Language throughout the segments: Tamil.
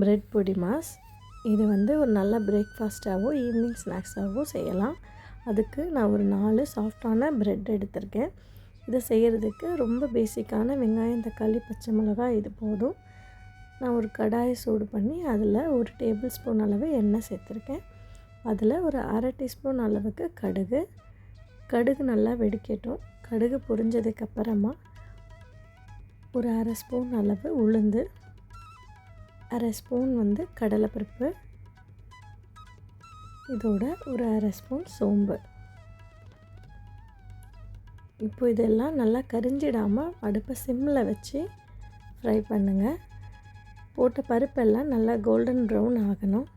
பிரெட் பொடி மாஸ். இது வந்து ஒரு நல்ல பிரேக்ஃபாஸ்ட்டாகவோ ஈவினிங் ஸ்நாக்ஸாகவோ செய்யலாம். அதுக்கு நான் ஒரு 4 சாஃப்டான பிரெட் எடுத்திருக்கேன். இதை செய்கிறதுக்கு ரொம்ப பேசிக்கான வெங்காயம், தக்காளி, பச்சை மிளகாய் இது போதும். நான் ஒரு கடாயை சூடு பண்ணி அதில் 1 டேபிள் ஸ்பூன் அளவு எண்ணெய் சேர்த்துருக்கேன். அதில் ஒரு 1/2 டீஸ்பூன் அளவுக்கு கடுகு நல்லா வெடிக்கட்டும். கடுகு பொரிஞ்சதுக்கப்புறமா ஒரு 1/2 ஸ்பூன் அளவு உளுந்து, 1/2 ஸ்பூன் வந்து கடலைப்பருப்பு, இதோட ஒரு 1/2 ஸ்பூன் சோம்பு. இப்போ இதெல்லாம் நல்லா கரிஞ்சிடாமல் அடுப்பை சிம்மில் வச்சு ஃப்ரை பண்ணுங்கள். போட்ட பருப்பெல்லாம் நல்லா கோல்டன் ப்ரௌன் ஆகணும்.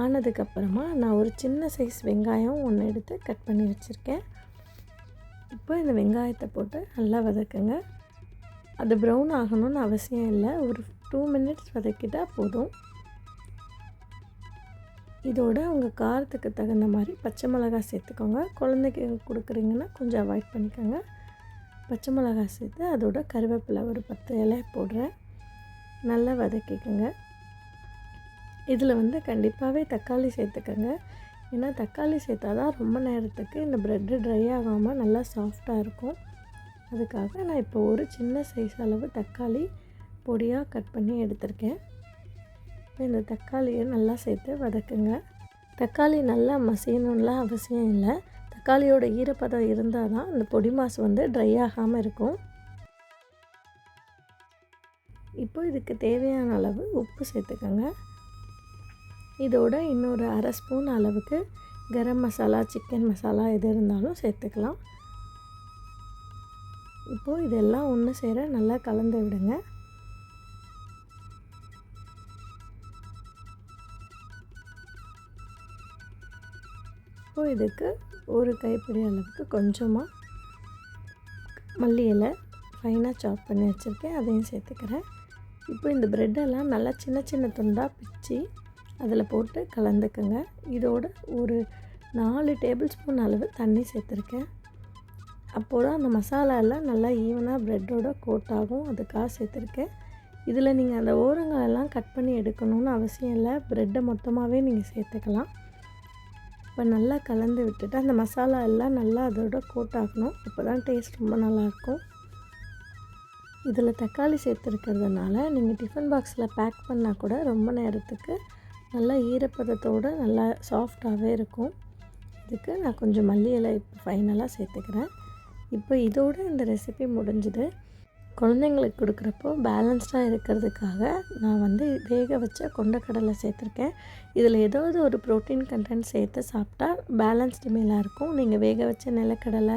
ஆனதுக்கப்புறமா நான் ஒரு சின்ன சைஸ் வெங்காயம் ஒன்று எடுத்து கட் பண்ணி வச்சுருக்கேன். இப்போ இந்த வெங்காயத்தை போட்டு நல்லா வதக்குங்க. அது ப்ரௌன் ஆகணும்னு அவசியம் இல்லை, ஒரு 2 மினிட்ஸ் வதக்கிட்டால் போதும். இதோட உங்கள் காரத்துக்கு தகுந்த மாதிரி பச்சை மிளகாய் சேர்த்துக்கோங்க. குழந்தைக்கு கொடுக்குறீங்கன்னா கொஞ்சம் அவாய்ட் பண்ணிக்கோங்க. பச்சை மிளகாய் சேர்த்து அதோட கருவேப்பிலை ஒரு 10 இலை போடுறேன். நல்லா வதக்கிக்கோங்க. இதில் வந்து கண்டிப்பாகவே தக்காளி சேர்த்துக்கோங்க. ஏன்னா தக்காளி சேர்த்தா தான் ரொம்ப நேரத்துக்கு இந்த ப்ரெட்டு ட்ரை ஆகாமல் நல்லா சாஃப்டாக இருக்கும். அதுக்காக நான் இப்போ ஒரு சின்ன சைஸ் அளவு தக்காளி பொடியாக கட் பண்ணி எடுத்திருக்கேன். இந்த தக்காளியை நல்லா சேர்த்து வதக்குங்க. தக்காளி நல்லா மசியணும்லாம் அவசியம் இல்லை. தக்காளியோட ஈரப்பதம் இருந்தால் தான் அந்த பொடி மாஸ் வந்து ட்ரை ஆகாமல் இருக்கும். இப்போ இதுக்கு தேவையான அளவு உப்பு சேர்த்துக்கோங்க. இதோட இன்னொரு 1/2 ஸ்பூன் அளவுக்கு கரம் மசாலா, சிக்கன் மசாலா எது இருந்தாலும் சேர்த்துக்கலாம். இப்போது இதெல்லாம் ஒன்று சேர நல்லா கலந்து விடுங்க. இப்போது இதுக்கு ஒரு கைப்பிடி அளவுக்கு கொஞ்சமாக மல்லி இலை ஃபைனாக சாப் பண்ணி வச்சுருக்கேன், அதையும் சேர்த்துக்கிறேன். இப்போ இந்த ப்ரெட்டெல்லாம் நல்லா சின்ன சின்ன துண்டாக பிச்சு அதில் போட்டு கலந்துக்குங்க. இதோட ஒரு 4 டேபிள் ஸ்பூன் அளவு தண்ணி சேர்த்துருக்கேன். அப்போ தான் அந்த மசாலா எல்லாம் நல்லா ஈவனாக ப்ரெட்டோட கோட் ஆகும், அதுக்காக சேர்த்துருக்கேன். இதில் நீங்கள் அந்த ஓரங்களெல்லாம் கட் பண்ணி எடுக்கணும்னு அவசியம் இல்லை, ப்ரெட்டை மொத்தமாகவே நீங்கள் சேர்த்துக்கலாம். இப்போ நல்லா கலந்து விட்டுட்டு அந்த மசாலா எல்லாம் நல்லா அதோட கோட் ஆகணும். அப்போ தான் டேஸ்ட் ரொம்ப நல்லாயிருக்கும். இதில் தக்காளி சேர்த்துருக்கிறதுனால நீங்கள் டிஃபன் பாக்ஸில் பேக் பண்ணால் கூட ரொம்ப நேரத்துக்கு நல்லா ஈரப்பதத்தோடு நல்லா சாஃப்டாகவே இருக்கும். இதுக்கு நான் கொஞ்சம் மல்லி இலை இப்போ ஃபைனலாக சேர்த்துக்கிறேன். இப்போ இதோடு இந்த ரெசிபி முடிஞ்சுது. குழந்தைங்களுக்கு கொடுக்குறப்போ பேலன்ஸ்டாக இருக்கிறதுக்காக நான் வந்து வேக வச்ச கொண்டக்கடலை சேர்த்துருக்கேன். இதில் ஏதாவது ஒரு ப்ரோட்டீன் கண்டென்ட் சேர்த்து சாப்பிட்டா பேலன்ஸ்டு மீலாக இருக்கும். நீங்கள் வேக வச்ச நிலக்கடலை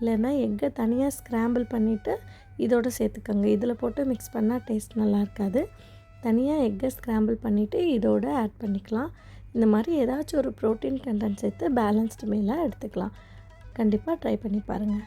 இல்லைன்னா எக்கை தனியாக ஸ்க்ராம்பிள் பண்ணிவிட்டு இதோடு சேர்த்துக்கோங்க. இதில் போட்டு மிக்ஸ் பண்ணால் டேஸ்ட் நல்லா இருக்காது. தனியாக எக்கை ஸ்க்ராம்பிள் பண்ணிவிட்டு இதோடு ஆட் பண்ணிக்கலாம். இந்த மாதிரி ஏதாச்சும் ஒரு ப்ரோட்டீன் கண்டென்ட் சேர்த்து பேலன்ஸ்டு மீலாக எடுத்துக்கலாம். கண்டிப்பாக ட்ரை பண்ணி பாருங்கள்.